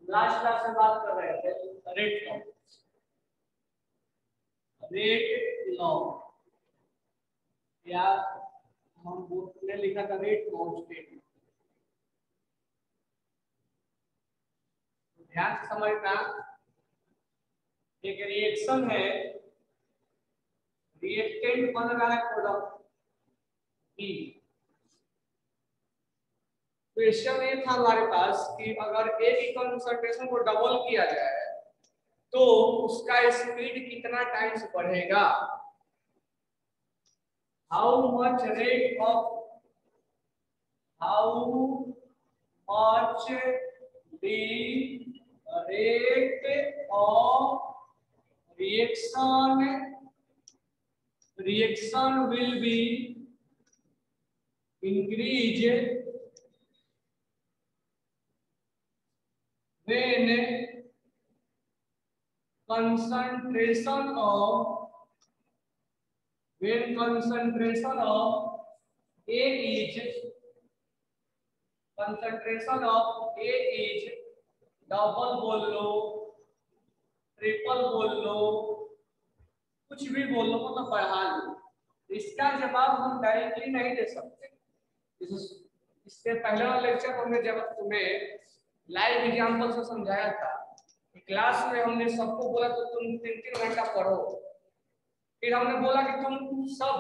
Last class में बात कर रहे थे रेट लॉ। रेट लॉ या हम बोर्ड में लिखा था रेट कांस्टेंट। ध्यान से समझना, एक रिएक्शन है, रिएक्टेंट बन रहा है प्रोडक्ट बी। क्वेश्चन ये था हमारे पास कि अगर ए की कंसंट्रेशन को डबल किया जाए तो उसका स्पीड कितना टाइम्स बढ़ेगा। How much rate of the rate of reaction will be increased when concentration of A is double बोल लो, ट्रिपल बोल लो, कुछ भी बोल लो, मतलब बढ़ा लो। इसका जवाब हम डायरेक्टली नहीं दे सकते। इससे पहले वाला लेक्चर हमने जब तुम्हें लाइव एग्जांपल से समझाया था कि क्लास में हमने सबको बोला तो तुम 3-3 घंटा पढ़ो, फिर हमने बोला कि तुम सब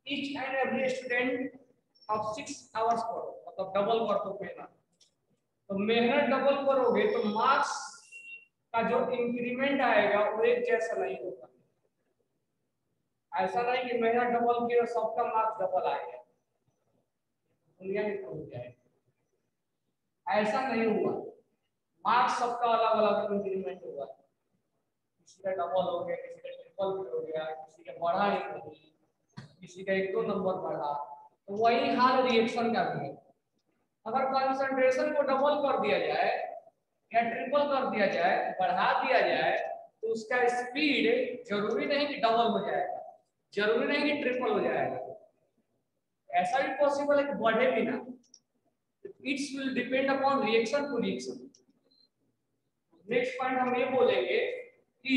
ईच एंड एवरी स्टूडेंट अब 6 आवर्स पढ़ो, मतलब डबल कर दो मेहनत। तो मेहनत डबल करोगे तो मार्क्स का जो इंक्रीमेंट आएगा वो एक जैसा नहीं होगा। ऐसा नहीं कि मेहनत डबल किया सबका मार्क्स डबल आएगा, दुनिया में हो जाएगा, ऐसा नहीं हुआ। मार्क्स सबका अलग अलग इंक्रीमेंट हुआ, किसी का डबल हो गया, किसी का ट्रिपल हो गया, किसी का बढ़ा ही नहीं, किसी का 1-2 नंबर बढ़ा। तो वही हाल रिएक्शन का भी है। अगर कंसंट्रेशन को डबल कर दिया जाए या ट्रिपल कर दिया जाए, बढ़ा दिया जाए, तो उसका स्पीड जरूरी नहीं कि डबल हो जाएगा, जरूरी नहीं कि ट्रिपल हो जाएगा, ऐसा भी पॉसिबल है कि बढ़े भी ना। It's will depend upon reaction to reaction. Next point हम ये बोलेंगे कि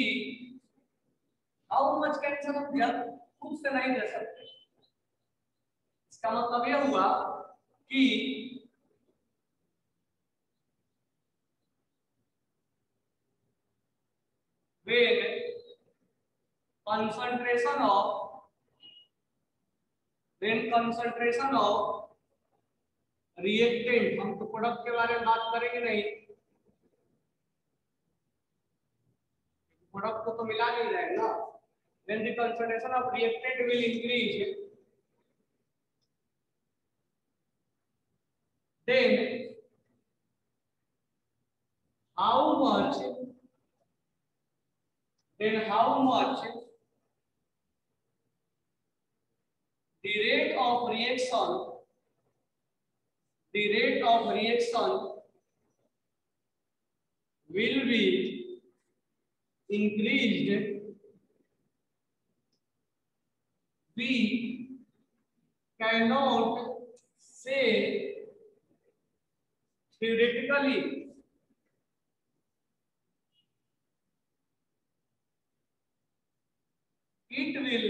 हाउ मच कैन हम खुद से नहीं दे सकते। इसका मतलब ये हुआ कि when concentration of reactant, हम तो प्रोडक्ट के बारे में बात करेंगे नहीं, प्रोडक्ट को तो मिला नहीं जाएगा। when the concentration of reactant will increase, then how much the rate of reaction will be increased. We cannot say theoretically it will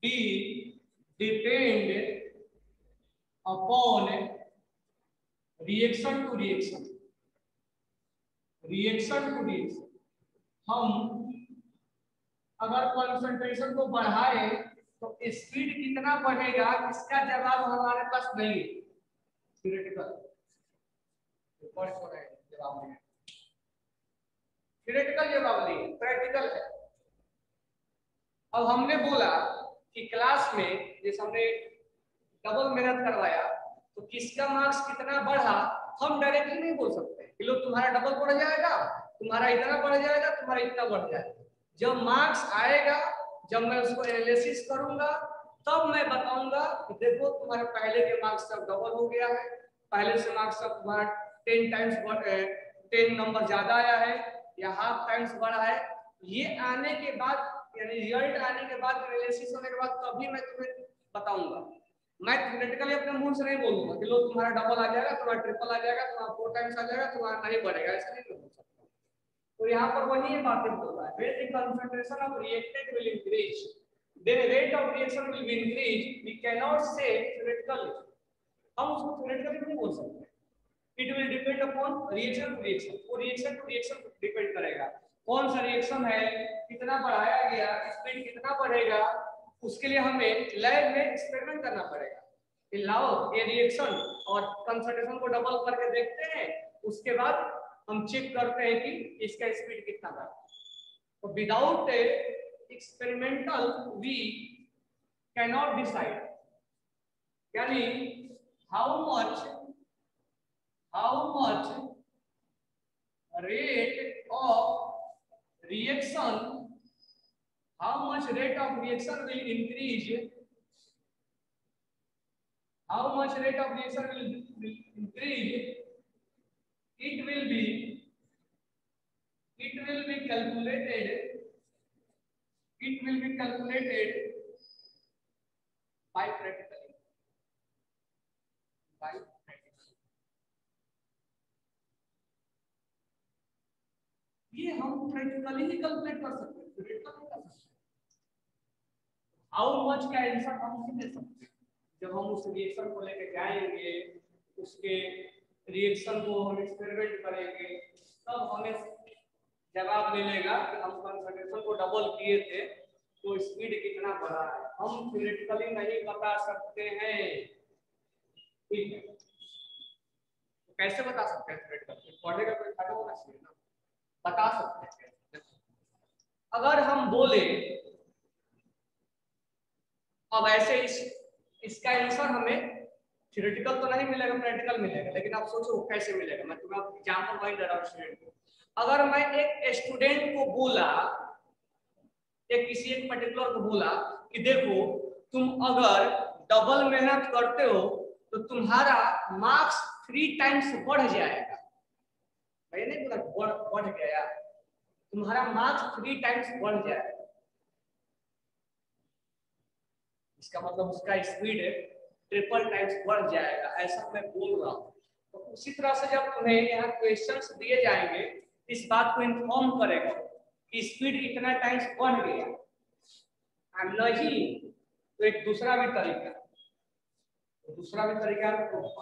be depend upon reaction to reaction। हम अगर कंसंट्रेशन को बढ़ाए तो स्पीड कितना बढ़ेगा, इसका जवाब हमारे पास नहीं है। थ्योरेटिकल जवाब नहीं, थ्योरेटिकल जवाब नहीं, प्रैक्टिकल है। अब हमने बोला कि क्लास में जैसे हमने डबल मेहनत करवाया तो किसका मार्क्स कितना बढ़ा हम डायरेक्टली नहीं बोल सकते कि लो तुम्हारा डबल बढ़ जाएगा, तुम्हारा इतना बढ़ जाएगा, तुम्हारा इतना बढ़ जाएगा। जब मार्क्स आएगा, जब मैं उसको एनालिसिस करूंगा, तब मैं बताऊंगा कि देखो तुम्हारे पहले के मार्क्स सब डबल हो गया है, पहले से मार्क्स सब तुम्हारा 10 टाइम्स 10 नंबर ज्यादा आया है या हाफ टाइम्स बढ़ा है। ये आने के बाद, यानी रिजल्ट आने के बाद, एनालिसिस होने के बाद, तभी मैं तुम्हें बताऊंगा। मैं थ्योरेटिकली अपने मुंह से नहीं बोलूंगा कि लो तुम्हारा डबल आ जाएगा, तुम्हारा ट्रिपल आ जाएगा, तुम्हारा 4 टाइम्स आ जाएगा, तुम्हारा नहीं बढ़ेगा, ऐसा नहीं बोल सकता। तो यहाँ पर वही बातें बोल रहा है, when the concentration of reactant will increase, then rate of reaction will be increased. We cannot say theoretically, हम उसको theoretically नहीं बोल सकते। It will depend upon reaction to reaction, वो reaction to reaction डिपेंड करेगा, कौन सा रिएक्शन है, कितना बढ़ाया गया, स्पीड कितना बढ़ेगा, उसके लिए हमें लैब में एक्सपेरिमेंट करना पड़ेगा कि लाओ ये रिएक्शन और कंसंट्रेशन को डबल करके देखते हैं, उसके बाद हम चेक करते हैं कि इसका स्पीड कितना बढ़ा। तो without experimental we cannot decide, यानी how much rate of reaction, how much rate of reaction will increase, how much rate of reaction will increase, it will be calculated, by practically, ये हम practically ही calculate कर सकते हैं, theoretically नहीं कर सकते। How much का आंसर हम नहीं दे सकते, जब हम उस रिएक्शन को लेके जाएंगे, उसके रिएक्शन को हम एक्सपेरिमेंट करेंगे, तब हमें जवाब मिलेगा कि हम कंसंट्रेशन को डबल किए थे तो स्पीड कितना बढ़ा है, हम थ्योरेटिकली नहीं बता सकते हैं। ठीक है, तो कैसे बता सकते हैं थ्योरेटिकली? पढ़ने का कोई फायदा होना चाहिए ना, बता सकते हैं। अगर हम बोले, अब ऐसे इसका आंसर हमें थ्योरेटिकल तो नहीं मिलेगा, प्रैक्टिकल मिलेगा, लेकिन आप सोचो कैसे मिलेगा। मैं तुम्हें एग्जांपल वाइज दे रहा हूं स्टूडेंट को। अगर मैं एक स्टूडेंट को बोला, किसी एक पर्टिकुलर को बोला कि देखो तुम अगर डबल मेहनत करते हो तो तुम्हारा मार्क्स 3 टाइम्स बढ़ जाएगा, मैं नहीं बोला बढ़ गया, तुम्हारा मार्क्स 3 टाइम्स बढ़ जाएगा, इसका मतलब उसका स्पीड ट्रिपल टाइम्स बढ़ जाएगा, ऐसा मैं बोल रहा हूँ। तो उसी तरह से जब तुम्हें यहाँ क्वेश्चंस दिए जाएंगे, इस बात को इन्फॉर्म करेगा कि स्पीड इतना टाइम्स बढ़ गया। नहीं तो एक दूसरा भी तरीका तो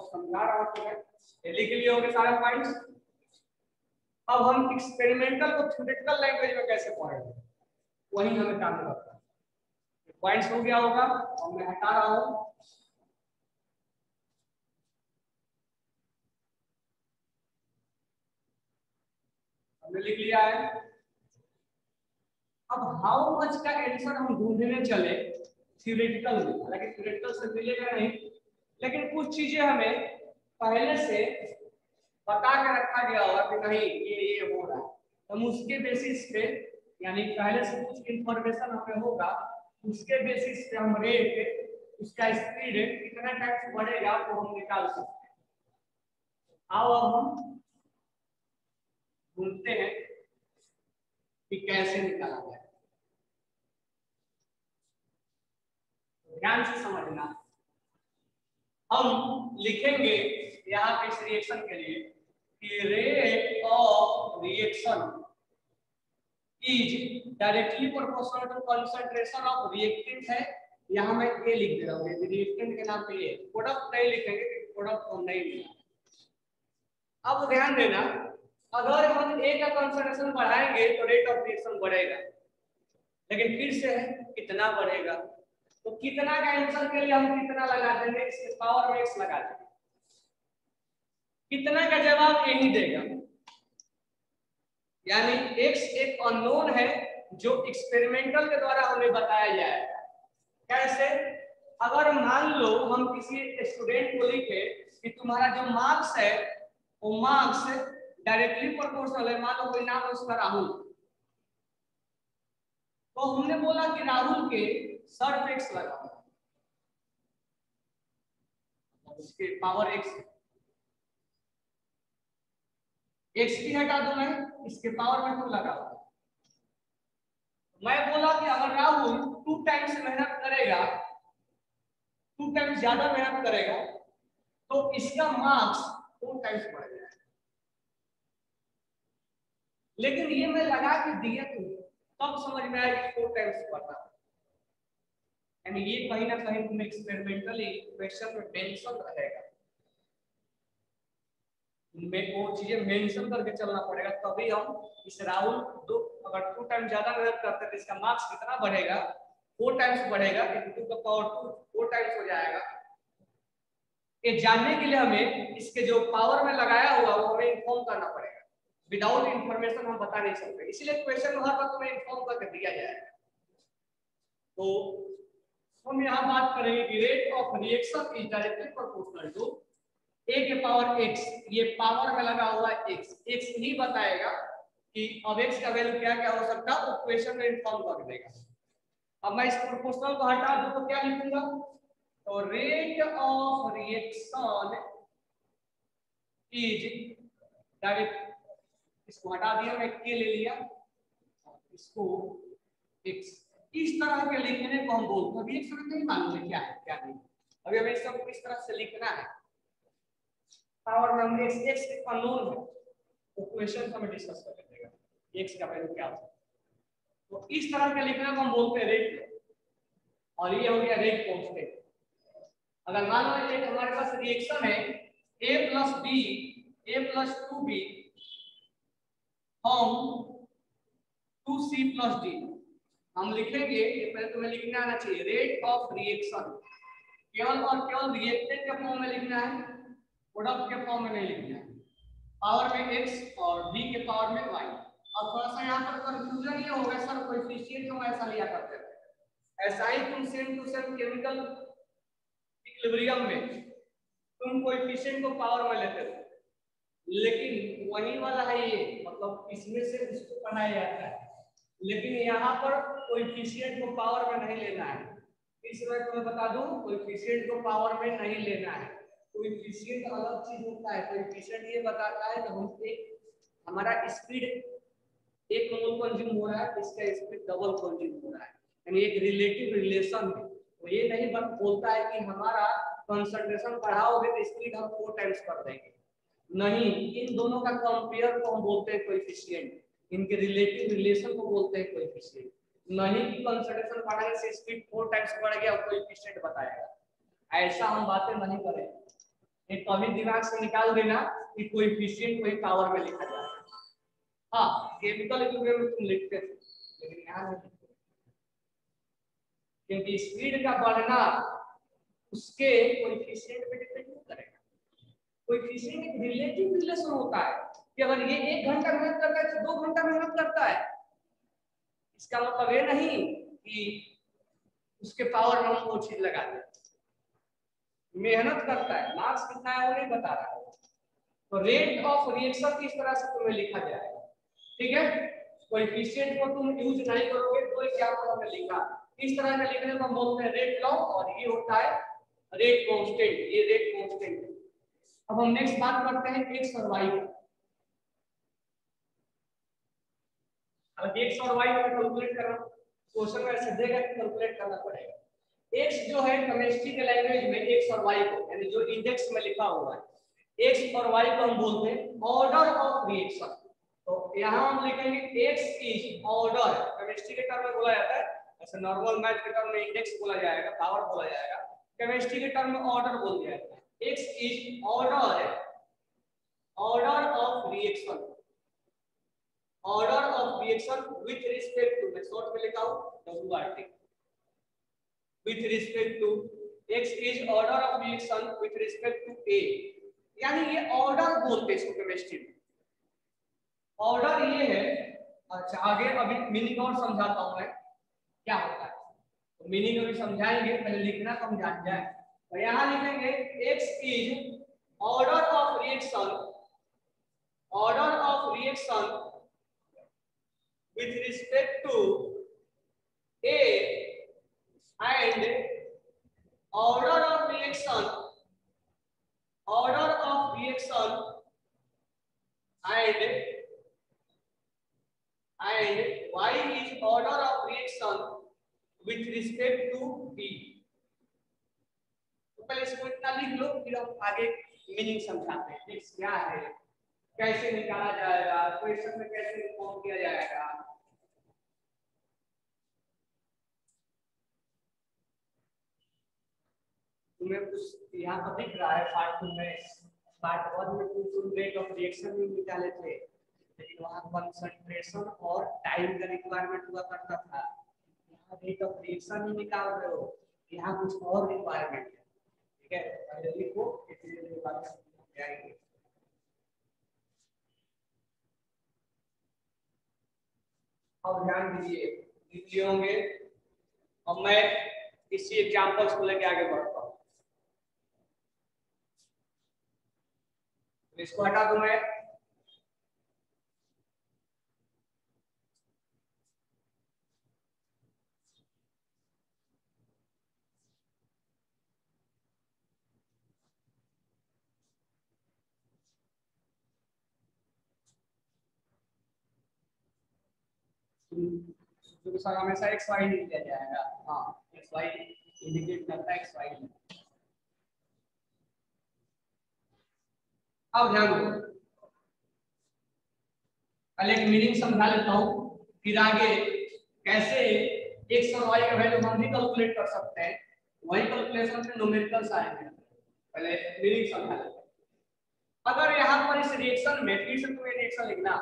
समझा रहा हूँ तुम्हें, लिख लिए होंगे सारे पॉइंट्स। अब हम एक्सपेरिमेंटल को थ्योरेटिकल लैंग्वेज में कैसे पढ़ेंगे, वही हमें काम करता है। पॉइंट्स हो गया होगा और मैं हटा रहा हूं, हमने लिख लिया है। अब हाउ मच का आंसर हम ढूंढने चले थ्योरेटिकल में, हालांकि थ्योरेटिकल से मिलेगा नहीं, लेकिन कुछ चीजें हमें पहले से बता के रखा गया होगा कि नहीं ये हो रहा है, हम उसके बेसिस पे, यानी पहले से कुछ इंफॉर्मेशन हमें होगा, उसके बेसिस पे हम रेट, उसका स्पीड कितना टाइम्स बढ़ेगा तो हम निकाल सकते हैं। आओ अब हम ढूंढते हैं कि कैसे निकाला जाए। ध्यान से समझना, हम लिखेंगे यहाँ पे इस रिएक्शन के लिए कि rate of reaction is directly proportional to concentration of reactant है, यहाँ मैं ए लिख दे रहा हूँ, रिएक्टेंट के नाम पे ए, प्रोडक्ट नहीं लिखेंगे क्योंकि प्रोडक्ट को नहीं मिला। अब ध्यान देना, अगर हम ए का कंसंट्रेशन बढ़ाएंगे तो रेट ऑफ रिएक्शन बढ़ेगा, लेकिन फिर से है कितना बढ़ेगा, तो कितना का आंसर के लिए हम कितना लगा देंगे, इसके पावर में x लगा देंगे, कितना का जवाब यही देगा, यानी x एक अननोन है जो एक्सपेरिमेंटल के द्वारा हमें बताया जाएगा। कैसे? अगर मान लो हम किसी स्टूडेंट को लिखे कि तुम्हारा जो मार्क्स है वो मार्क्स डायरेक्टली प्रोपोर्शनल है, मान लो कोई नाम है उसका राहुल, तो हमने बोला कि राहुल के सर पे x लगा, उसके पावर x की हटा दो, मैं इसके पावर में 2 लगा। मैं बोला कि अगर राहुल 2 टाइम्स मेहनत करेगा 2 टाइम्स ज्यादा मेहनत करेगा तो इसका मार्क्स 4 टाइम्स बढ़ जाएगा। लेकिन ये मैं लगा के दिया तो तब समझ में आया कि 4 टाइम्स बढ़ता है। यानी ये कहीं ना कहीं तुम्हें एक्सपेरिमेंटली क्वेश्चन में मेंशन रहेगा, में वो चीजें मेंशन करके चलना पड़ेगा, तभी हम इस राहुल दो अगर 2 टाइम्स ज्यादा मेहनत करते हैं तो इसका मार्क्स कितना बढ़ेगा, 4 टाइम्स बढ़ेगा, into the power 2 4 टाइम्स हो जाएगा। ये जानने के लिए हमें इसके जो पावर में लगाया हुआ वो हमें इन्फॉर्म करना पड़ेगा। विदाउट इंफॉर्मेशन हम बता नहीं सकते, इसलिए क्वेश्चन हर बार तुम्हें इन्फॉर्म करके दिया जाएगा। तो हम यहाँ बात करेंगे कि rate of reaction is directly proportional to a के पावर x, ये पावर में लगा हुआ x, x ही बताएगा कि अब x का वैल्यू क्या क्या हो सकता है, वो क्वेश्चन में इन्फॉर्म कर देगा। अब मैं इस प्रोपोर्शनल को हटा दूं तो क्या लिखूंगा, तो rate of reaction is direct, इसको हटा दिया, मैं k ले लिया, इसको x, इस तरह के लिखने को हम बोलते हैं। अभी एक समझ नहीं मालूम है क्या है क्या नहीं, अभी हमें इसको किस तरह से लिखना है। पावर में हमने x अननोन है, तो क्वेश्चन हमें डिस्कस कर लेंगे x का वैल्यू क्या होता है। तो इस तरह के लिखने को हम बोलते हैं रेट, और ये हो गया रेट कांस्टेंट। अगर मान लो एक हमारे पास रिएक्शन है a + b a + 2b हम 2c + d, हम लिखेंगे, ये पहले तुम्हें लिखना आना चाहिए, रेट ऑफ रिएक्शन केवल और केवल रिएक्टेंट के फॉर्म में लिखना है, प्रोडक्ट के फॉर्म में नहीं लिखना है। पावर में x और b के पावर में y। अब थोड़ा सा यहाँ पर कंफ्यूजन ये होगा, सर कोएफिशिएंट क्यों ऐसा लिया करते थे, ऐसा ही तुम same to same chemical equilibrium में तुम कोएफिशिएंट को पावर में लेते थे, लेकिन वही वाला है ये, मतलब इसमें से इसको बनाया जाता है, लेकिन यहाँ पर कोएफिशिएंट को पावर में नहीं लेना है। इस बार तुम्हें बता दूं, कोएफिशिएंट को पावर में नहीं लेना है, कोएफिशिएंट अलग चीज होता है। कोएफिशिएंट ये बताता है कि हम एक हमारा स्पीड 1 मोल कंज्यूम हो रहा है, इसका स्पीड डबल कंज्यूम हो रहा है, यानी एक रिलेटिव रिलेशन है। तो ये नहीं बोलता है कि हमारा कंसंट्रेशन बढ़ाओगे तो स्पीड हम 4 टाइम्स कर देंगे, नहीं, इन दोनों का कंपेयर को हम बोलते हैं कोएफिशिएंट, इनके रिलेटिव रिलेशन को बोलते हैं कोएफिशिएंट, नहीं कि कंसंट्रेशन बढ़ाने से स्पीड 4 टाइम्स बढ़ गया और कोएफिशिएंट बताएगा। ऐसा हम बातें नहीं करेंगे, ये कभी दिमाग से निकाल देना कि कोएफिशिएंट कोई पावर में लिखा जाए। हाँ, केमिकल इक्विलिब्रियम में तुम लिखते थे, लेकिन यहाँ नहीं लिखते, क्योंकि स्पीड का बढ़ना उसके कोएफिशिएंट पे डिपेंड नहीं करेगा। कोएफिशिएंट एक रिलेटिव रिलेशन होता है कि अगर ये 1 घंटा मेहनत करता है तो 2 घंटा मेहनत करता है, इसका मतलब ये नहीं कि उसके पावर में हम वो चीज लगा दें, मेहनत करता है, मार्क्स कितना है वो नहीं बता रहा है। तो रेट ऑफ रिएक्शन इस तरह से तुम्हें लिखा जाएगा, ठीक है। कोएफिशिएंट को तुम यूज नहीं करोगे, तो एग्जांपल में लिखा, इस तरह का लिखने को हम बोलते हैं रेट लॉ, और ये होता है रेट कांस्टेंट, ये रेट कांस्टेंट। अब हम नेक्स्ट बात करते हैं x और y की। अब x और y को कैलकुलेट करना, क्वेश्चन में ऐसे देगा कि कैलकुलेट करना पड़ेगा। x जो है केमिस्ट्री के लैंग्वेज में x और y को, यानी जो इंडेक्स में लिखा हुआ है x और y को हम बोलते हैं ऑर्डर ऑफ रिएक्शन। तो यहाँ हम लिखेंगे x इज ऑर्डर, केमिस्ट्री के टर्म में बोला जाता है, ऐसे नॉर्मल मैथ के टर्म में इंडेक्स बोला जाएगा, पावर बोला जाएगा, केमिस्ट्री के टर्म में ऑर्डर बोल दिया जाता है। x is order, order of reaction, order of reaction with respect to, मैं शॉर्ट में लिखा हूं WRT, with respect to x is order of reaction with respect to a, यानी ये ऑर्डर बोलते हैं इसको केमिस्ट्री में, ऑर्डर ये है। अच्छा, आगे अभी मीनिंग और समझाता हूं मैं क्या होता है, तो मीनिंग अभी समझाएंगे, पहले लिखना तो हम जान जाए। तो यहां लिखेंगे x is order of reaction, order of reaction with respect to a and order of reaction, order of reaction and y is order of reaction with respect to b, आगे मीनिंग समझाते हैं x क्या है, कैसे निकाला जाएगा, question में कैसे फॉर्म किया जाएगा। तुम्हें कुछ यहाँ पर दिख रहा है पार्ट 2 में, पार्ट 1 में कुछ रेट ऑफ रिएक्शन भी निकाले थे, लेकिन वहाँ कंसंट्रेशन और टाइम का रिक्वायरमेंट हुआ करता था। यहाँ रेट ऑफ रिएक्शन ही निकाल रहे हो, यहाँ कुछ और रिक्वायरमेंट है। ठीक है, पहले लिखो इसलिए बात जाएंगे। अब ध्यान दीजिए, लिख लिए होंगे। अब मैं इसी एग्जांपल्स को लेके आगे बढ़ता हूँ। इसको हटा दूं मैं, क्योंकि सर हमेशा एक्स वाई नहीं लिया जाएगा। हाँ, एक्स वाई इंडिकेट करता है एक्स वाई। अब ध्यान दो, पहले एक मीनिंग समझा लेता हूँ, फिर आगे कैसे एक्स और वाई का वैल्यू हम भी कैलकुलेट कर सकते हैं, वही कैलकुलेशन में न्यूमेरिकल्स आएंगे। पहले मीनिंग समझा लेते हैं। अगर यहाँ पर इस रिएक्शन में फिर से तुम्हें रिएक्शन लिखना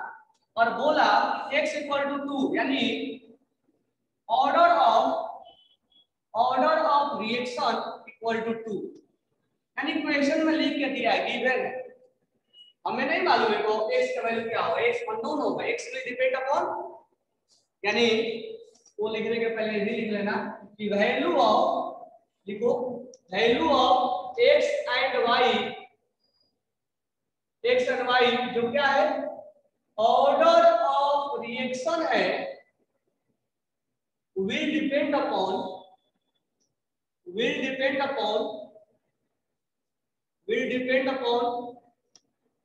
और बोला x इक्वल टू 2, यानी order of reaction equal to 2, यानी इक्वेशन में लिख के दिया है, गिवन है, हमें नहीं मालूम है वो x का वैल्यू क्या होगा, x अननोन होगा, x विल डिपेंड अपॉन, यानी वो लिखने के पहले ये लिख लेना कि वैल्यू ऑफ, लिखो value of x and y जो क्या है, ऑर्डर ऑफ रिएक्शन है, will depend upon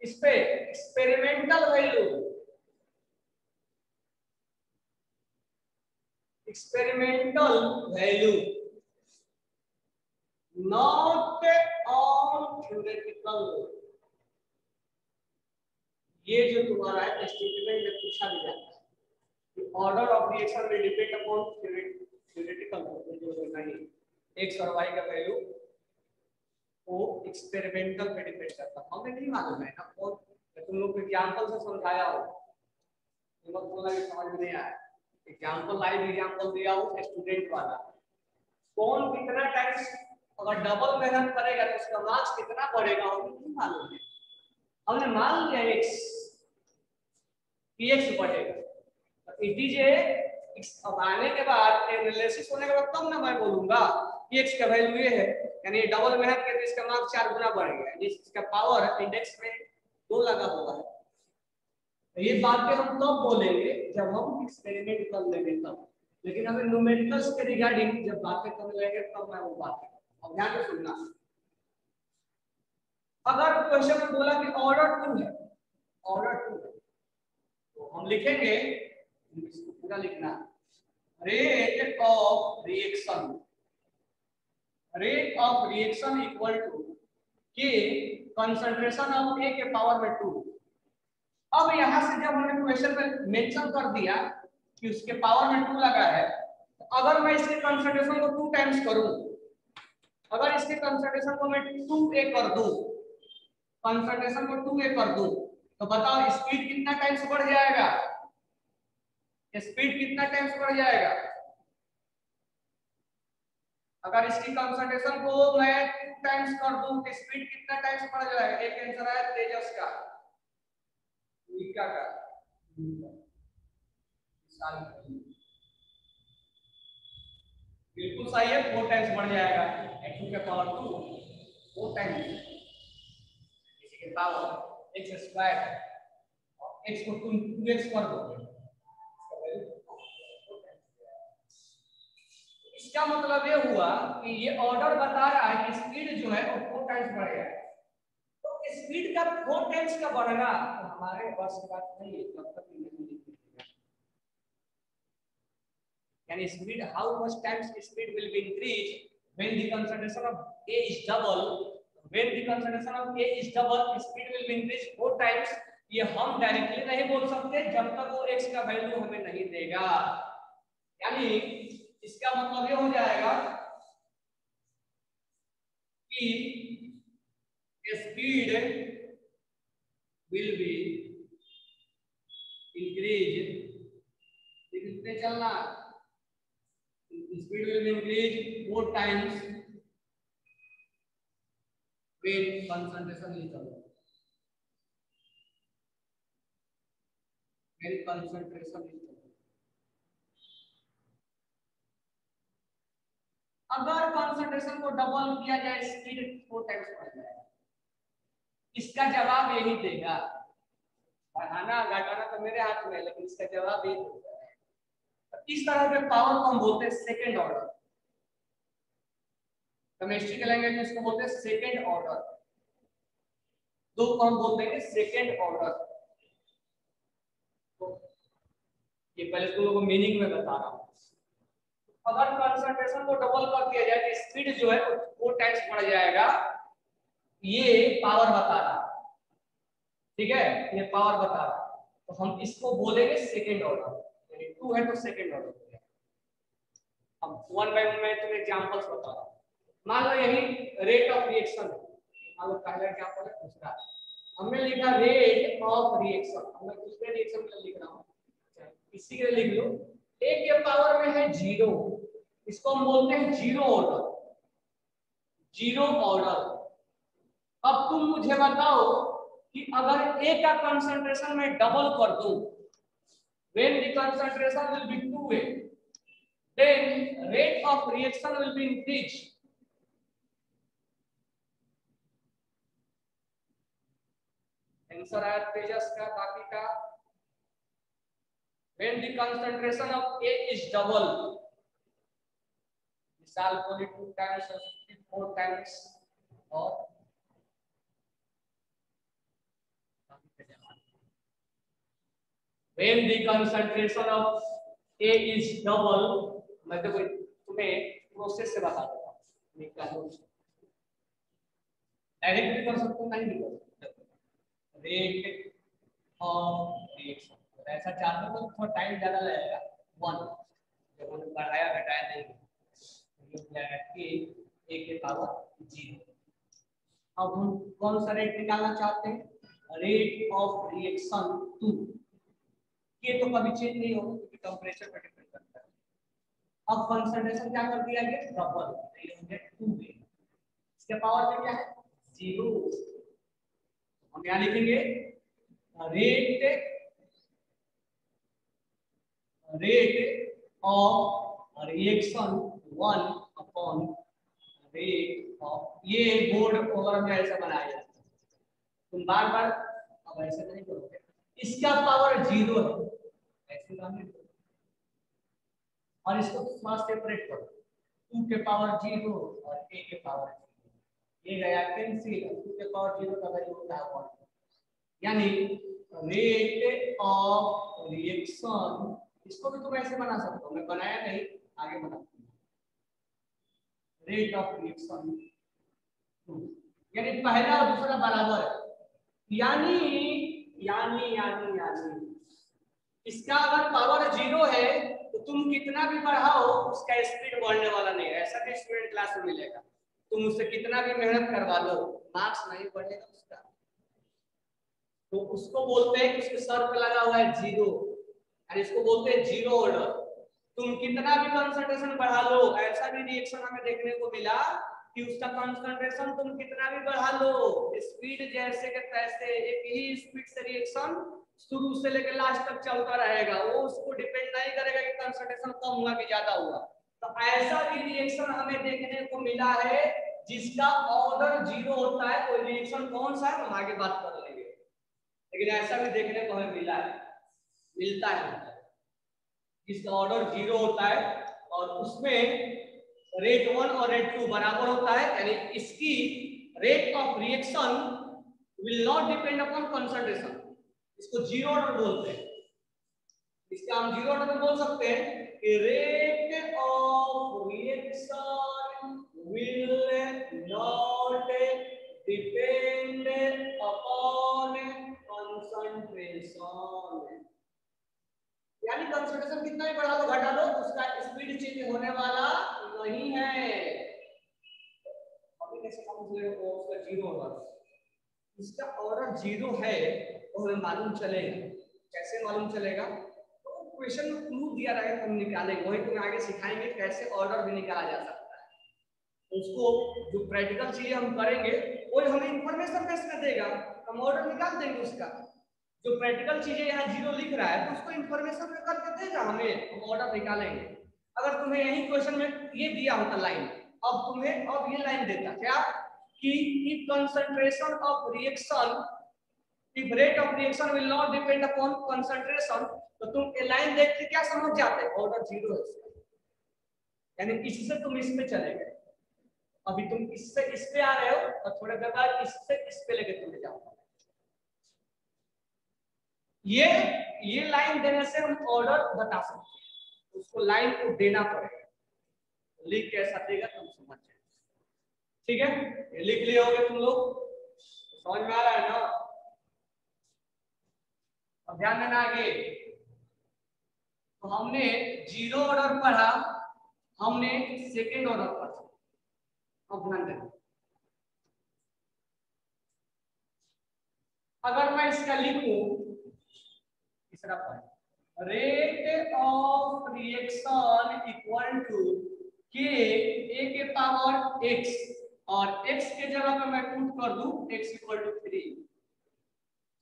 इस पे experimental value not on theoretical. ये जो तुम्हारा है स्टेटमेंट में पूछा भी जाता है कि order of reaction will depend upon theoretical, जो नहीं एक्स और वाई का वैल्यू वो एक्सपेरिमेंटल पे डिपेंड करता है, हमें नहीं मालूम है ना। और तुम लोग को एग्जांपल से समझाया हो, तुम लोग बोला कि समझ में नहीं आया, एग्जांपल लाइव एग्जांपल दिया हो स्टूडेंट वाला, कौन कितना टाइम्स अगर डबल मेहनत करेगा तो उसका मार्क्स कितना बढ़ेगा हमें नहीं मालूम है। हमने मान लिया x px बढ़ेगा, तो इट इज ए, अब आने के बाद एनालिसिस होने के बाद तब ना मैं बोलूंगा कि x का वैल्यू ये है, यानी डबल मेहनत के तो इसका मार्क्स 4 गुना बढ़ गया, जिसका पावर इंडेक्स में 2 लगा हुआ है। तो ये बातें हम तब बोलेंगे जब हम एक्सपेरिमेंट कर लेंगे तब, लेकिन हमें न्यूमेरिकल्स के रिगार्डिंग जब बातें कर लेंगे तब मैं वो बात करूंगा। अब ध्यान से सुनना, अगर क्वेश्चन में बोला कि ऑर्डर 2 है, ऑर्डर 2 तो हम लिखेंगे, इसको पूरा लिखना, rate of reaction equal to k concentration of A के पावर में 2। अब यहां से जब हमने क्वेश्चन में मेंशन कर दिया कि उसके पावर में 2 लगा है, तो अगर मैं इसके कंसंट्रेशन को 2 टाइम्स करूं, अगर इसके कंसंट्रेशन को मैं 2a कर दूं, कंसंट्रेशन को 2a कर दूं, तो बताओ स्पीड कितना टाइम्स बढ़ जाएगा, स्पीड कितना टाइम्स बढ़ जाएगा। अगर इसकी कंसंट्रेशन को मैं 2 टाइम्स कर दूं तो स्पीड कितना टाइम्स बढ़ जाएगा। एक आंसर है तेजस का, का बिल्कुल सही है, 4 टाइम्स बढ़ जाएगा, x के पावर 2 4 टाइम्स, इसी के पावर x स्क्वायर और x को तुम 2x कर दोगे, इसका मतलब ये हुआ कि ये ऑर्डर बता रहा है कि स्पीड जो है वो 4 टाइम्स बढ़ेगा। तो स्पीड का 4 टाइम्स का बढ़ना तो हमारे बस की बात नहीं है, तब तक नहीं लिखेगा, यानी speed, how much times speed will be increase when the concentration of A is double, When the concentration of A is double, speed will be increased 4 times. ये हम डायरेक्टली नहीं बोल सकते जब तक वो x का वैल्यू हमें नहीं देगा। यानी इसका मतलब ये हो जाएगा कि speed will be increased, कितने चलना, speed will be increased 4 times when concentration is double, when concentration is double। अगर कंसंट्रेशन को डबल किया जाए स्पीड 4 टाइम्स बढ़ जाएगा। इसका जवाब यही देगा। बढ़ाना घटाना तो मेरे हाथ में है, लेकिन इसका जवाब यही देगा। इस तरह के पावर को हम बोलते हैं सेकंड ऑर्डर। केमिस्ट्री के लैंग्वेज में इसको बोलते हैं सेकंड ऑर्डर। दो को हम बोलते हैं सेकंड ऑर्डर। तो ये पहले तुम लोगों को मीनिंग में बता रहा हूं। अगर कंसंट्रेशन को डबल कर दिया जाए तो स्पीड जो है वो 4 टाइम्स बढ़ जाएगा। ये पावर बता रहा, ठीक है, ये पावर बता रहा। तो हम इसको बोलेंगे सेकंड ऑर्डर, यानी 2 है तो सेकंड ऑर्डर हो गया। अब 1 बाय 1 मैं तुम्हें एग्जांपल्स बता रहा हूं। मान लो यही रेट ऑफ रिएक्शन है। मान लो पहला एग्जांपल है दूसरा, हमने लिखा रेट ऑफ रिएक्शन। मैं दूसरे रिएक्शन के लिए लिख रहा हूं, इसी के लिए लिख लो। A के पावर में है 0, इसको हम बोलते हैं जीरो ऑर्डर, जीरो ऑर्डर। अब तुम मुझे बताओ कि अगर A का कंसंट्रेशन में डबल कर दूं, when the concentration will be 2A, then rate of reaction will be increased। Answer आया तेजस का, बाकी का। When the concentration of A is double, मिसाल बोली 2 times or 4 times, और when the concentration of A is double, मैं तो तुम्हें प्रोसेस से बता देता हूँ, डायरेक्ट भी कर सकते हो, नहीं भी कर सकते। रेट ऑफ रिएक्शन ऐसा चाहते हो तो थोड़ा टाइम ज्यादा लगेगा। 1 जब हमने बढ़ाया घटाया नहीं, A के पावर 0। अब हम कौन सा रेट निकालना चाहते हैं? Rate of reaction 2। ये तो कभी चेंज नहीं होगा क्योंकि टेंपरेचर पर डिपेंड करता है। अब कंसंट्रेशन क्या कर दिया गया? डबल, ये हो गया 2A। इसके पावर में क्या है? 0। हम यहाँ लिखेंगे rate of reaction 1 upon rate of, ये बोर्ड ओवर में ऐसा बनाया जाता है, तुम बार बार अब ऐसे नहीं करोगे। इसका पावर 0 है, ऐसे काम नहीं करोगे, और इसको थोड़ा सेपरेट करो। 2 के पावर 0 और A के पावर 0, ये गया कैंसिल। 2 के पावर 0 का वैल्यू होता है 1। यानी रेट ऑफ रिएक्शन, इसको भी तुम ऐसे बना सकते हो, मैं बनाया नहीं, आगे बनाता हूं। रेट ऑफ रिएक्शन 2, यानी पहला और दूसरा बराबर है। यानी इसका अगर पावर 0 है तो तुम कितना भी बढ़ाओ उसका स्पीड बढ़ने वाला नहीं है। ऐसा भी स्टूडेंट क्लास में मिलेगा, तुम उससे कितना भी मेहनत करवा लो, मार्क्स नहीं बढ़ेगा उसका। तो उसको बोलते हैं, उसके सर पे लगा हुआ है 0, और इसको बोलते हैं जीरो ऑर्डर। तुम कितना भी कंसंट्रेशन बढ़ा लो, ऐसा भी रिएक्शन हमें देखने को मिला कि उसका कंसंट्रेशन तुम कितना भी बढ़ा लो, स्पीड जैसे के तैसे एक ही स्पीड से रिएक्शन शुरू से लेकर लास्ट तक चलता रहेगा। वो उसको डिपेंड नहीं करेगा कि कंसंट्रेशन कम हुआ कि ज्यादा हुआ। तो ऐसा भी रिएक्शन हमें देखने को मिला है जिसका ऑर्डर 0 होता है। वो रिएक्शन कौन सा है हम आगे बात कर लेंगे, लेकिन ऐसा भी देखने को हमें मिलता है जिसका ऑर्डर 0 होता है और उसमें रेट 1 और रेट 2 बराबर होता है। यानी इसकी rate of reaction will not depend upon concentration. इसको जीरो ऑर्डर बोलते हैं। इसका हम जीरो ऑर्डर बोल सकते हैं कि rate of reaction will not depend upon concentration, यानी कंसंट्रेशन कितना भी बढ़ा लो घटा लो उसका स्पीड चेंज होने वाला नहीं है। अभी कैसे समझ रहे हो उसका जीरो ऑर्डर, इसका ऑर्डर जीरो है तो हमें मालूम चलेगा। कैसे मालूम चलेगा? तो क्वेश्चन में क्लू दिया रहेगा, हम निकालेंगे, वही तुम्हें आगे सिखाएंगे कैसे ऑर्डर भी निकाला जा सकता है। तो उसको जो प्रैक्टिकल चीजें हम करेंगे वही हमें इंफॉर्मेशन बेस में देगा, हम ऑर्डर निकाल देंगे उसका। जो प्रैक्टिकल चीजें यहाँ जीरो लिख रहा है तो उसको इंफॉर्मेशन में करके देगा हमें, हम ऑर्डर निकालेंगे। अगर तुम्हें यही क्वेश्चन में ये दिया होता लाइन, अब तुम्हें अब ये लाइन देता क्या कि if concentration of reaction, if rate of reaction will not depend upon concentration, तो तुम ये लाइन देख के क्या समझ जाते हो ऑर्डर जीरो है इसका, यानी इससे तुम इस पे चले गए। अभी तुम इससे इस पे आ रहे हो और थोड़े देर बाद इससे इस पे लेके तुम जाओगे। ये लाइन देने से हम ऑर्डर बता सकते हैं, उसको लाइन को देना पड़ेगा, लिख कैसा देगा तुम समझ जाए। ठीक है, ये लिख लिए होगे तुम लोग, समझ में आ रहा है ना? अब ध्यान देना आगे, तो हमने जीरो ऑर्डर पढ़ा, हमने सेकेंड ऑर्डर पढ़ा। अब ध्यान देना, अगर मैं इसका लिखूं तीसरा point, rate of reaction equal to k A के पावर एक्स, और एक्स के जगह पे मैं पुट कर दूं एक्स इक्वल टू 3,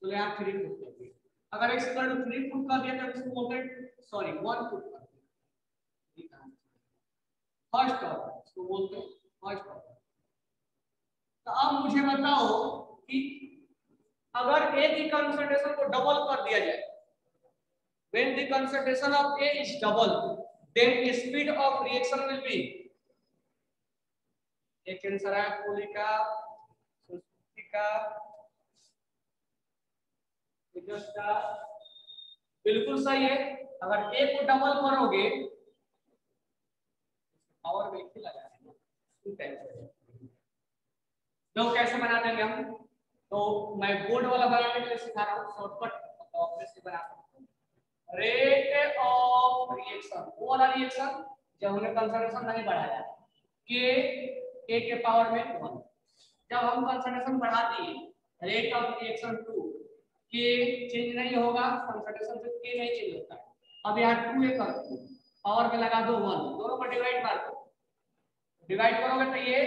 तो यहाँ 3 पुट कर दिया। अगर एक्स इक्वल टू 3 पुट कर दिया तो इसको बोलते हैं, सॉरी 1 पुट कर दिया, फर्स्ट ऑर्डर इसको बोलते हैं फर्स्ट ऑर्डर। तो अब मुझे बताओ कि अगर ए की कंसंट्रेशन को डबल कर दिया जाए, when the concentration of A is double, then speed of reaction will be, एक आंसर है कोलिका, सुस्तिका, विजस्ता, बिल्कुल सही है। अगर A को डबल करोगे पावर में ही लगा है, 2 टाइम्स। तो कैसे बना देंगे हम? तो मैं बोर्ड वाला बनाने के लिए सिखा रहा हूँ, शॉर्टकट ऑप्शन से बना सकते हैं। रेट ऑफ रिएक्शन, वो वाला रिएक्शन जब हमने कंसंट्रेशन नहीं बढ़ाया, के ए के पावर में 1, जब हम कंसंट्रेशन बढ़ा दिए रेट ऑफ रिएक्शन 2, के चेंज नहीं होगा, कंसंट्रेशन से के नहीं चेंज होता है। अब यहाँ 2 ए कर दो, पावर में लगा दो 1, दोनों को डिवाइड कर दो, डिवाइड करोगे तो ये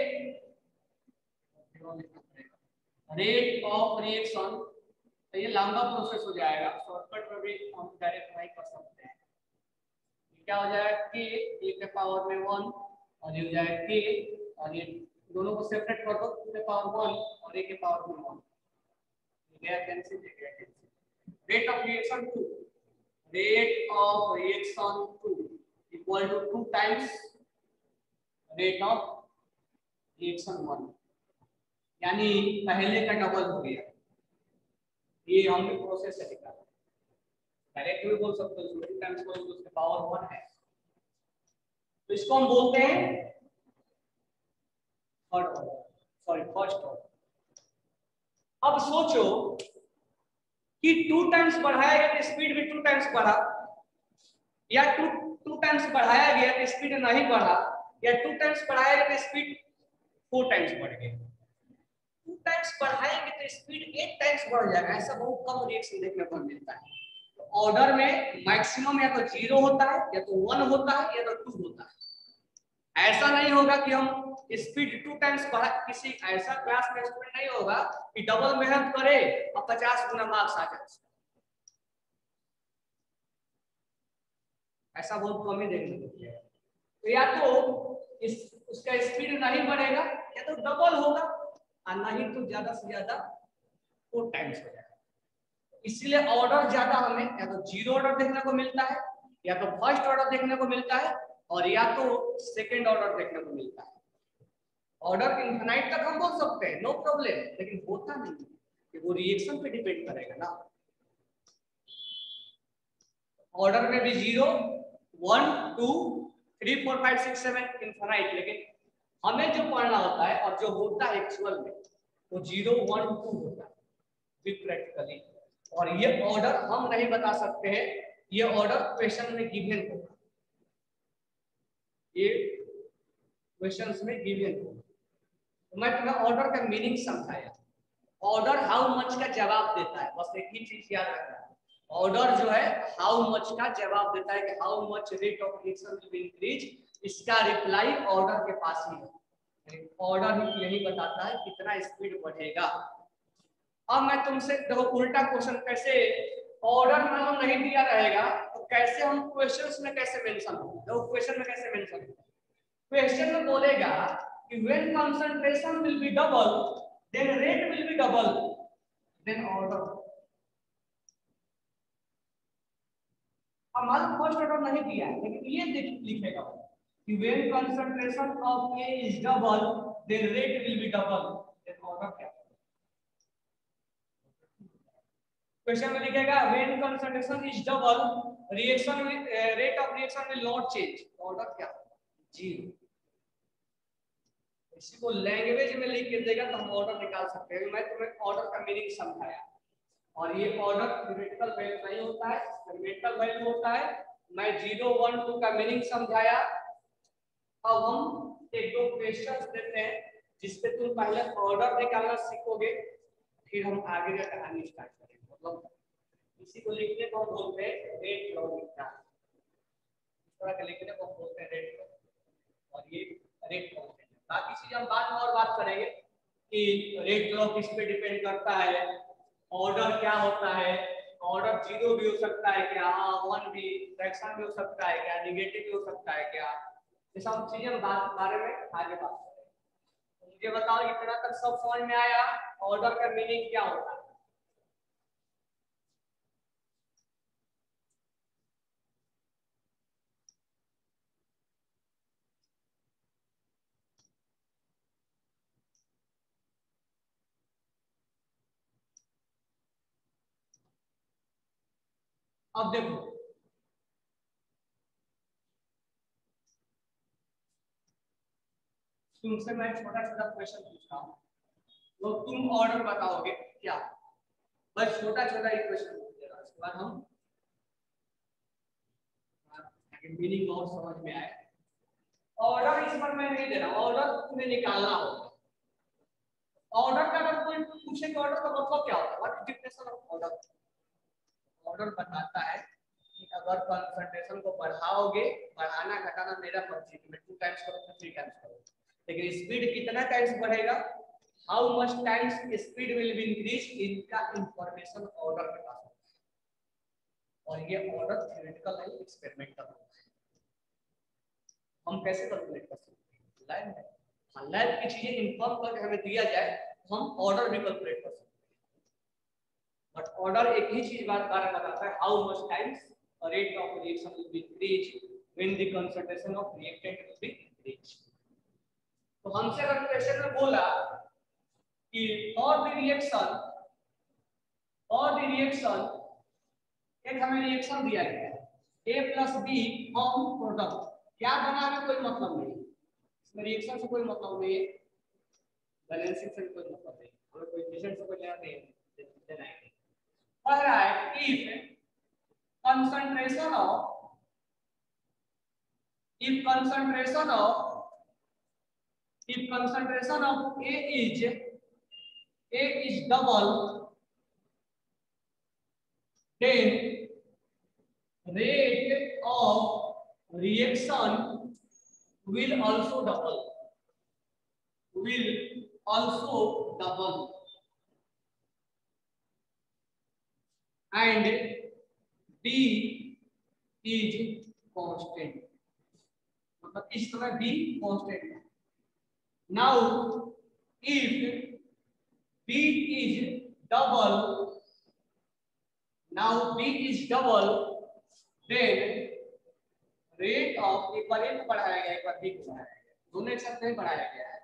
रेट ऑफ रिएक्शन, तो ये लंबा प्रोसेस हो जाएगा, शॉर्टकट में भी हम डायरेक्ट नहीं कर सकते हैं। क्या हो जाएगा के ए के पावर में 1 और ये हो जाएगा के, और ये दोनों को सेपरेट कर दो, 2 के पावर 1 और ए के पावर में 1, गया कैंसिल, गया cancel. Rate of reaction 2, rate of reaction 2 equal to 2 times rate of reaction 1, यानी पहले का डबल हो गया। ये हमने प्रोसेस से निकाला, डायरेक्ट भी बोल सकते हो, 2 टाइम्स बोल तो उसके पावर 1 है, तो इसको हम बोलते हैं third order, sorry first order. अब सोचो कि 2 टाइम्स बढ़ाया गया तो स्पीड भी 2 टाइम्स बढ़ा, या 2 टाइम्स बढ़ाया गया तो स्पीड नहीं बढ़ा, या 2 टाइम्स बढ़ाया गया तो स्पीड 4 टाइम्स बढ़ गई। 2 टाइम्स बढ़ाएंगे तो स्पीड 8 टाइम्स बढ़ जाएगा, ऐसा बहुत कम रिएक्शन देखने को मिलता है। तो ऑर्डर में मैक्सिमम या तो 0 होता है, या तो 1 होता है, या तो 2 होता है। ऐसा नहीं होगा कि हम स्पीड 2 टाइम्स बढ़ा, किसी ऐसा क्लास में स्टूडेंट नहीं होगा कि डबल मेहनत करे और 50 गुना मार्क्स आ जाए, ऐसा बहुत कम ही देखने को मिलेगा। तो या तो उसका स्पीड नहीं बढ़ेगा, या तो डबल होगा, और नहीं तो ज्यादा से ज्यादा 4 टाइम्स हो जाएगा। इसलिए ऑर्डर ज्यादा हमें या तो 0 ऑर्डर देखने को मिलता है, या तो फर्स्ट ऑर्डर देखने को मिलता है, और या तो सेकेंड ऑर्डर देखने को मिलता है। ऑर्डर इनफाइनाइट तक हम बोल सकते हैं, नो प्रॉब्लम, लेकिन होता नहीं कि वो रिएक्शन पे डिपेंड करेगा ना। ऑर्डर में भी 0, 1, 2, 3, 4, 5, 6, 7 इनफाइनाइट, लेकिन हमें जो पढ़ना होता है और जो होता है एक्चुअल में तो 0 1 2 होता है प्रैक्टिकली। और ये ऑर्डर हम नहीं बता सकते हैं, ये ऑर्डर क्वेश्चन में गिवन होगा, ये क्वेश्चंस में गिवन होगा। तो मैं तुम्हें ऑर्डर का मीनिंग समझाया। ऑर्डर हाउ मच का जवाब देता है, बस एक ही चीज याद रखना है, ऑर्डर जो है हाउ मच का जवाब देता है कि how much rate of reaction will be increase, इसका रिप्लाई ऑर्डर के पास ही है। ऑर्डर ही यही बताता है कितना स्पीड बढ़ेगा। अब मैं तुमसे देखो उल्टा क्वेश्चन, कैसे ऑर्डर मालूम नहीं दिया रहेगा तो कैसे हम क्वेश्चंस में कैसे मेंशन होगा, देखो क्वेश्चन में कैसे मेंशन होगा। क्वेश्चन में बोलेगा कि when concentration will be double then rate will be double then order. हमारा फर्स्ट ऑर्डर नहीं दिया है, लेकिन ये लिखेगा कि when concentration of A is double then rate will be double then order क्या। क्वेश्चन में लिखेगा when concentration is double reaction rate of reaction will not change, order क्या जीरो। इसी को लैंग्वेज में लिख के देगा तो हम ऑर्डर निकाल सकते हैं। मैं तुम्हें ऑर्डर का मीनिंग समझाया, और ये ऑर्डर थ्योरेटिकल वैल्यू नहीं होता है, एक्सपेरिमेंटल वैल्यू होता है। मैं 0 1 2 का मीनिंग समझाया। अब हम एक दो क्वेश्चंस देते हैं जिसपे तुम पहले ऑर्डर निकालना सीखोगे, फिर हम आगे का कहानी स्टार्ट करेंगे। मतलब इसी को लिखने को हम बोलते हैं रेट लॉ लिखना, इस तरह के लिखने को हम बोलते हैं रेट लॉ, और ये रेट लॉ है। बाकी चीज हम बाद में और बात करेंगे कि रेट लॉ किस पे डिपेंड करता है, ऑर्डर क्या होता है, ऑर्डर 0 भी हो सकता है क्या, 1 भी, फ्रैक्शन भी हो सकता है क्या, नेगेटिव भी हो सकता है क्या, ये सब चीजें बारे में आगे बात करेंगे। तो मुझे बताओ इतना तक सब समझ में आया, ऑर्डर का मीनिंग क्या होता है। अब देखो तुमसे मैं छोटा छोटा क्वेश्चन पूछता हूँ, तो तुम ऑर्डर बताओगे क्या, बस छोटा छोटा ही क्वेश्चन पूछेगा, उसके बाद हम मीनिंग और समझ में आए। ऑर्डर इस पर मैं नहीं दे रहा, ऑर्डर तुम्हें निकालना होगा। ऑर्डर का अगर कोई पूछे कि ऑर्डर का मतलब क्या होता है, what is definition of order. Order बताता है कि अगर कंसंट्रेशन को बढ़ाओगे, बढ़ाना घटाना मेरा मर्जी, मैं 2 टाइम्स करूं तो 3 टाइम्स करूं, लेकिन स्पीड कितना टाइम्स बढ़ेगा, how much times speed will be increase, इनका इंफॉर्मेशन ऑर्डर के पास होता है। और ये ऑर्डर थ्योरेटिकल नहीं एक्सपेरिमेंटल होता है। हम कैसे कैलकुलेट कर सकते हैं, लैब में, हाँ लैब की चीजें इन्फॉर्म करके हमें दिया जाए तो हम ऑर्डर भी कैलकुलेट कर सकते हैं। बट ऑर्डर एक ही चीज बारे में बताता है, how much times rate of reaction will be increase when the concentration of reactant will be increase. तो हमसे अगर क्वेश्चन में बोला कि फॉर द रिएक्शन एक हमें रिएक्शन दिया गया है a plus B form product, क्या बनाना कोई मतलब नहीं, इसमें रिएक्शन से कोई मतलब नहीं है, बैलेंसिंग से कोई मतलब नहीं, हमें कोई एफिशिएंट से कोई लेना नहीं है। कह रहा है if concentration of if concentration of A is double, then rate of reaction will also double. And D is constant. मतलब इस तरह B constant है. Now if B is double, then rate of एक बार A को बढ़ाया गया, एक बार B को बढ़ाया गया, दोनों एक साथ नहीं बढ़ाया गया है,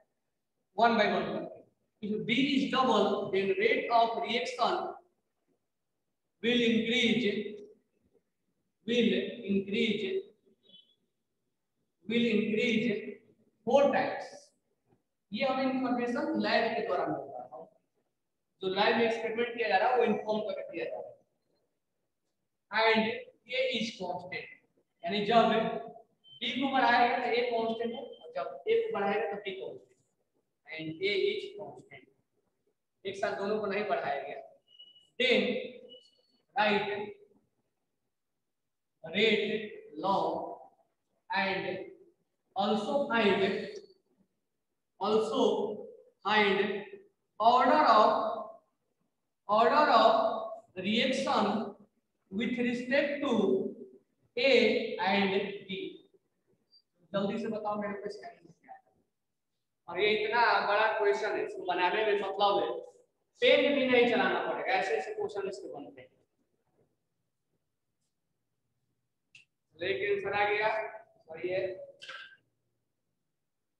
1 by 1 करके. If B is double, then rate of reaction will increase 4 times. ये हमें इंफॉर्मेशन लैब के द्वारा मिल रहा है, जो लाइव एक्सपेरिमेंट किया जा रहा है वो इन्फॉर्म करके दिया जा रहा है। एंड ए इज कांस्टेंट, यानी जब बी को बढ़ाएगा तो ए कांस्टेंट है, और जब ए को बढ़ाएगा तो B constant, and A is constant. एक साथ दोनों को नहीं बढ़ाया गया। Then right rate long and also find order of reaction with respect to A and B। जल्दी से बताओ मेरे को इसका आंसर क्या है। और ये इतना बड़ा क्वेश्चन है, इसको बनाने में मतलब है पेन भी नहीं चलाना पड़ेगा, ऐसे ऐसे क्वेश्चन इसके बनते हैं। आंसर आ गया, और ये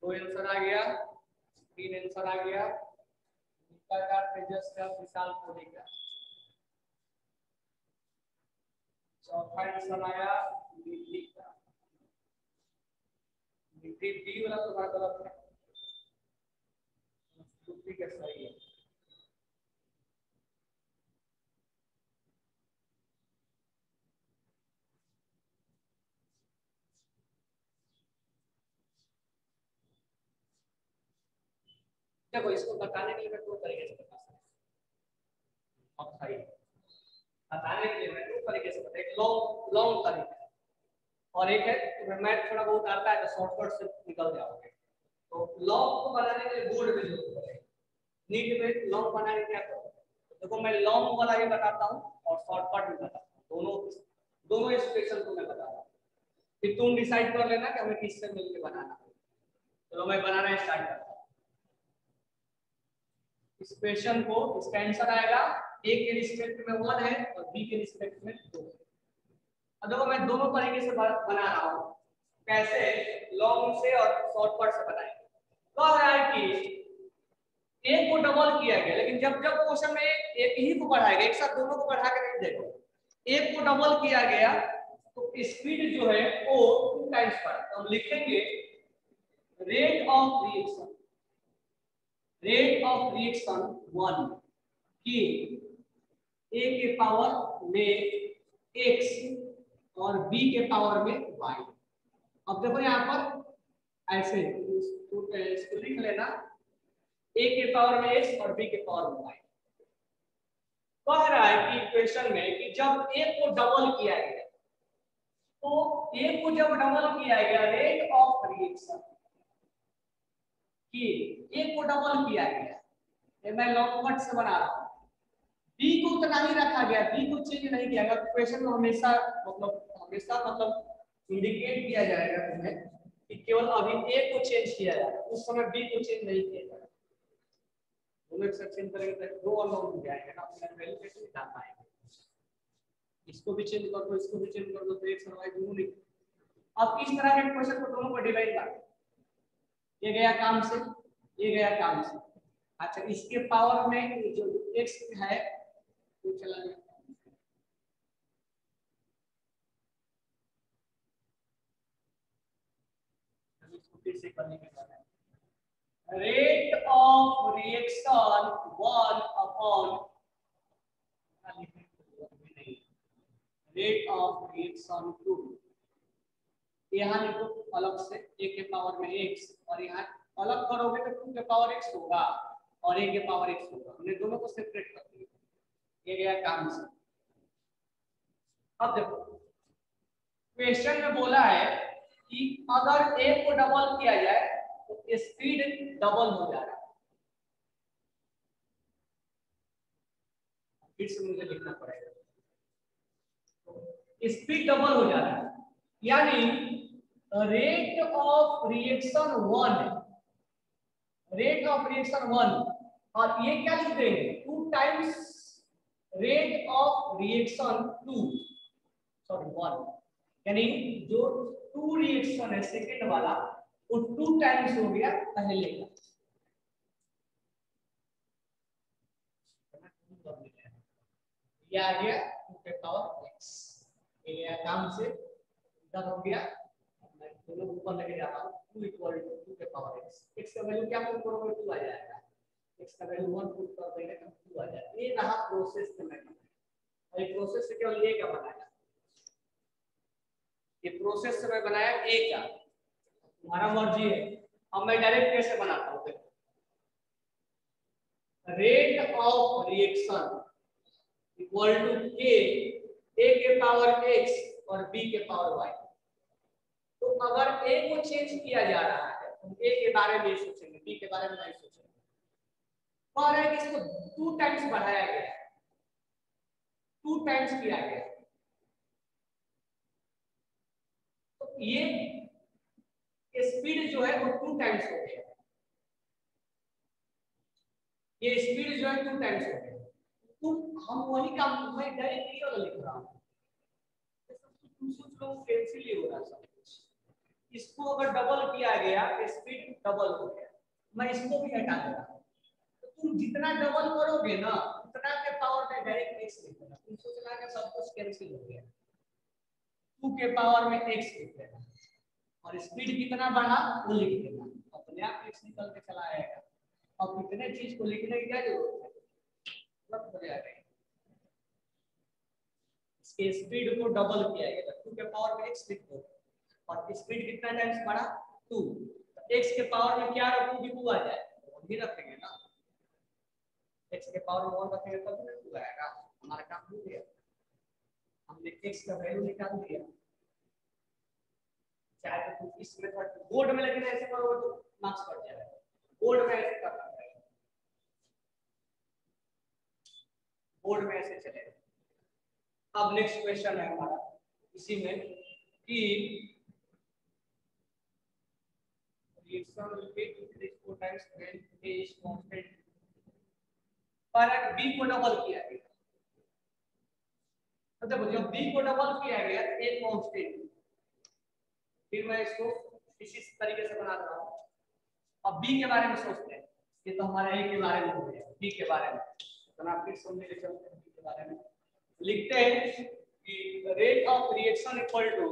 2 आंसर आ गया, 3 आंसर आ गया, का तेजस का विशाल कोहली का। चौथा आंसर आया नीति का। नीति डी वाला तो गलत है, नीति का सही है। देखो इसको बताने के लिए मैं 2 तरीके से बता सकता हूं। अब सही बताने के लिए मैं 2 तरीके से बता, एक लॉन्ग तरीका और एक है तो मैं थोड़ा बहुत आता है तो शॉर्टकट से निकल जाओगे। तो लॉन्ग को बनाने के लिए बोर्ड में जरूरत पड़ेगी। नीट में लॉन्ग बनाने क्या करो, देखो मैं लॉन्ग वाला भी बताता हूँ और शॉर्टकट भी बताता हूँ, दोनों एक्सप्रेशन को मैं बता रहा हूँ, फिर तुम डिसाइड कर लेना कि हमें किससे मिलकर बनाना है। चलो मैं बनाना स्टार्ट करता हूँ इस क्वेश्चन को। इसका आंसर आएगा ए के रिस्पेक्ट में 1 है और बी के रिस्पेक्ट में 2 है। अब देखो मैं दोनों तरीके से बना रहा हूँ, कैसे लॉन्ग से और शॉर्टकट से बनाएंगे। कह रहा है कि एक को डबल किया गया, लेकिन जब जब क्वेश्चन में एक ही को बढ़ाएगा, एक साथ दोनों को बढ़ा के नहीं देखो, एक को डबल किया गया तो स्पीड जो है वो 2 टाइम्स बढ़ा। तो हम लिखेंगे रेट ऑफ रिएक्शन 1 कि ए के पावर में x और b के पावर में y। अब देखो यहाँ पर ऐसे इसको लिख लेना, a के पावर में x और b के पावर में y। कह रहा है कि इक्वेशन में कि जब a को डबल किया गया, तो a को जब डबल किया गया रेट ऑफ रिएक्शन कि a को डबल किया गया, ये मैं लॉन्ग कट से बना रहा हूँ, b को उतना ही रखा गया, b को चेंज नहीं किया गया। क्वेश्चन में हमेशा मतलब इंडिकेट किया जाएगा तुम्हें कि केवल अभी a को चेंज किया जाएगा, उस समय b को चेंज नहीं किया जाएगा। दोनों एक सेक्शन करेंगे तो 2 अननोन हो जाएंगे ना, अपने वैल्यू कैसे निकाल पाएंगे। इसको भी चेंज कर दो, इसको भी चेंज कर दो, तो x और y दोनों निकल। अब इस तरह के क्वेश्चन को दोनों को डिवाइड कर, ये गया काम से, ये गया काम से। अच्छा इसके पावर में जो x है वो चला गया, इसको फिर से करने के बाद rate of reaction 1 upon rate of reaction 2, यहाँ लिखो अलग से a के पावर में x, और यहाँ अलग करोगे तो 2 के पावर x होगा और a के पावर x होगा। हमने दोनों को सेपरेट कर दिया, ये गया काम से। अब देखो क्वेश्चन में बोला है कि अगर a को डबल किया जाए तो स्पीड डबल हो जाएगा। फिर से मुझे लिखना पड़ेगा, स्पीड डबल हो जाता है, यानी रेट ऑफ रिएक्शन 1 और ये क्या लिख देंगे 2 टाइम्स रेट ऑफ रिएक्शन 1, यानी जो 2 रिएक्शन है सेकेंड वाला वो 2 टाइम्स हो गया पहले का। ये आ गया 2 के पावर x, ये गया काम से इधर हो गया, मैं दोनों ऊपर लेके जा रहा हूं 2 = 2 के पावर x। x का वैल्यू क्या पुट करोगे 2 आ जाएगा, x का वैल्यू 1 पुट कर देंगे तो 2 आ जाएगा। ये रहा प्रोसेस से मैं बनाया, ये प्रोसेस से केवल ये का बनाया, ये प्रोसेस से मैं बनाया a का, तुम्हारा मर्जी है। अब मैं डायरेक्ट कैसे बनाता हूँ, rate of reaction equal to k, a के पावर x और b के पावर y। तो अगर a को चेंज किया जा रहा है तो a के बारे में सोचेंगे, b के बारे में नहीं सोचेंगे। और है कि इसको 2 टाइम्स बढ़ाया गया है, 2 टाइम्स किया गया, तो ये स्पीड जो है वो 2 टाइम्स हो गया, ये स्पीड जो है 2 टाइम्स हो गया। तो हम वही काम, मैं डायरेक्ट ये वाला लिख रहा हूँ, कैंसिल ही हो रहा सब कुछ। इसको अगर डबल किया गया स्पीड डबल हो गया, मैं इसको भी हटा दे रहा हूँ। तो तुम जितना डबल करोगे ना उतना के पावर में डायरेक्ट x लिख देना, तुम सोचना कि सब कुछ कैंसिल हो गया, 2 के पावर में x लिख देना और स्पीड कितना बढ़ा वो लिख देना, अपने आप x निकल के चला आएगा। अब इतने चीज को लिखने की क्या जरूरत है, मतलब हो जाएगा। इसके स्पीड को डबल किया गया, 2 के पावर में x लिख दो और स्पीड कितना टाइम्स बढ़ा 2, तो x के पावर में क्या रखोगे 2 आ जाए, तो भी रखेंगे ना, x के पावर में 1 रखेंगे तब भी 2 आएगा, हमारा काम हो गया, हमने x का वैल्यू निकाल दिया। चाहे तो तुम इस मेथड बोर्ड में लेकिन ऐसे करोगे तो मार्क्स कट जाएगा, बोर्ड में ऐसे करना पड़ेगा, बोर्ड में ऐसे चलेगा। अब नेक्स्ट क्वेश्चन है हमारा इसी में कि reaction will be increased 4 times when a is constant, पर b को डबल किया गया, तो देखो जब b को डबल किया गया a कांस्टेंट, फिर मैं इसको इसी तरीके से बना रहा हूं। अब b के बारे में सोचते हैं, ये तो हमारे a के बारे में हो गया, b के बारे में तो ना फिर समझ ले चलते हैं, b के बारे में लिखते हैं कि rate of reaction equal to,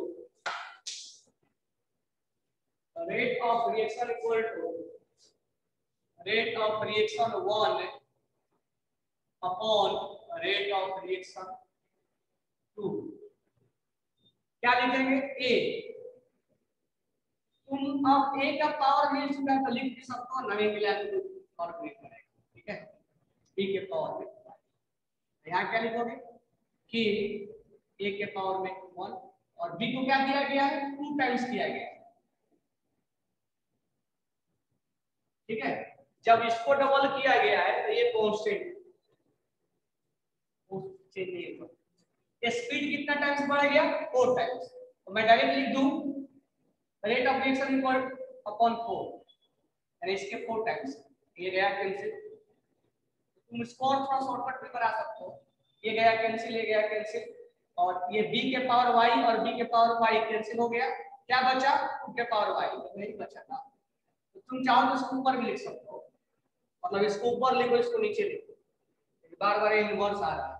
rate of reaction equal to rate of reaction 1 upon rate of reaction 2। क्या लिखेंगे a, तुम अब a का पावर मिल चुका है तो लिख भी सकते हो, नए मिला तो और नहीं करेगा, ठीक है, b के पावर में यहाँ क्या लिखोगे कि a के पावर में 1 और b को क्या दिया गया है 2 टाइम्स दिया गया है, ठीक है। जब इसको डबल किया गया है तो ये कांस्टेंट स्पीड कितना टाइम्स बढ़ गया 4 टाइम्स, तो मैं डायरेक्ट लिख दूं rate of reaction equal upon 4, यानी इसके 4 टाइम्स, ये गया कैंसिल, तुम इसको और थोड़ा शॉर्टकट भी बना सकते हो, ये गया कैंसिल, ये गया कैंसिल, और ये b के पावर y और b के पावर y कैंसिल हो गया, क्या बचा 2 के पावर y, तो नहीं बचा था, तो तुम चाहो तो इसको ऊपर भी लिख सकते हो, मतलब इसको ऊपर लिखो इसको नीचे लिखो, बार बार इनवर्स आ रहा है,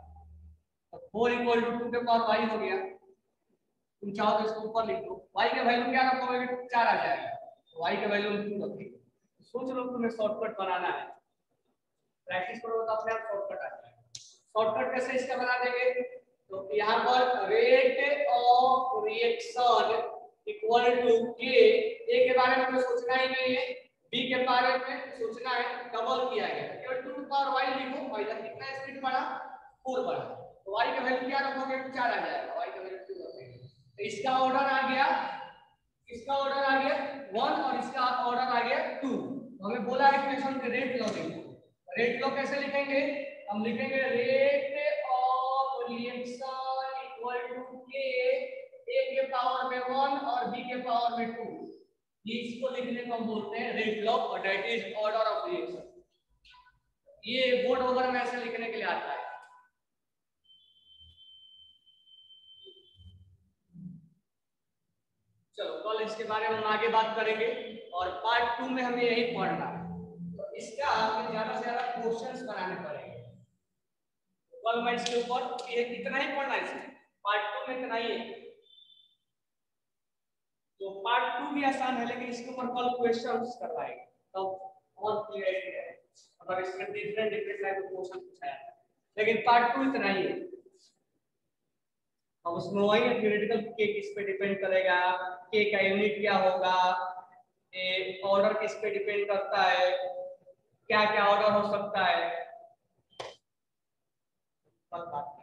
तो 4 इक्वल टू 2 के पावर y हो गया, तुम चाहो तो इसको ऊपर लिख दो, y का वैल्यू क्या रखोगे 4 आ जाएगा, तो y का वैल्यू 2 रखोगे। सोच लो तुम्हें शॉर्टकट बनाना है, प्रैक्टिस करो तो अपने आप शॉर्टकट आ जाएगा। शॉर्टकट कैसे इसका बना देंगे, तो यहाँ पर rate of reaction equal to k, a के बारे में तो सोचना ही नहीं है, b के बारे में सोचना है, डबल किया गया केवल 2 पावर y लिखो, और इधर कितना स्पीड बढ़ा 4 बढ़ा, तो y का वैल्यू क्या रखोगे 4 आ जाएगा, y का वैल्यू 2 रखोगे, तो इसका ऑर्डर आ गया, इसका ऑर्डर आ गया 1 और इसका ऑर्डर आ गया 2, तो हमें बोला है इक्वेशन के रेट लॉ लिखो, रेट लॉ कैसे लिखेंगे, हम लिखेंगे rate of reaction equal to k, a के पावर में 1 और b के पावर में 2, इसको लिखने को हम बोलते हैं रेट लॉ, और that is order of reaction. ये बोर्ड वगैरह में ऐसे लिखने के लिए आता है। चलो कल इसके बारे में हम आगे बात करेंगे, और पार्ट 2 में हमें यही पढ़ना है, तो इसका हमें ज्यादा से ज्यादा क्वेश्चंस बनाने पड़ेंगे, कल मैं इसके ऊपर ये इतना ही पढ़ना है, इसमें पार्ट 2 में इतना ही है, तो पार्ट 2 भी आसान है लेकिन इसके ऊपर कल क्वेश्चंस करवाएंगे तब और क्लियर है। अगर इसमें डिफरेंट डिफरेंट टाइप के क्वेश्चन पूछा है, लेकिन पार्ट 2 इतना ही है। अब उसमें वही है थ्योरेटिकल के किस पे डिपेंड करेगा, के का यूनिट क्या होगा, ऑर्डर किस पे डिपेंड करता है, क्या क्या ऑर्डर हो सकता है, सब बात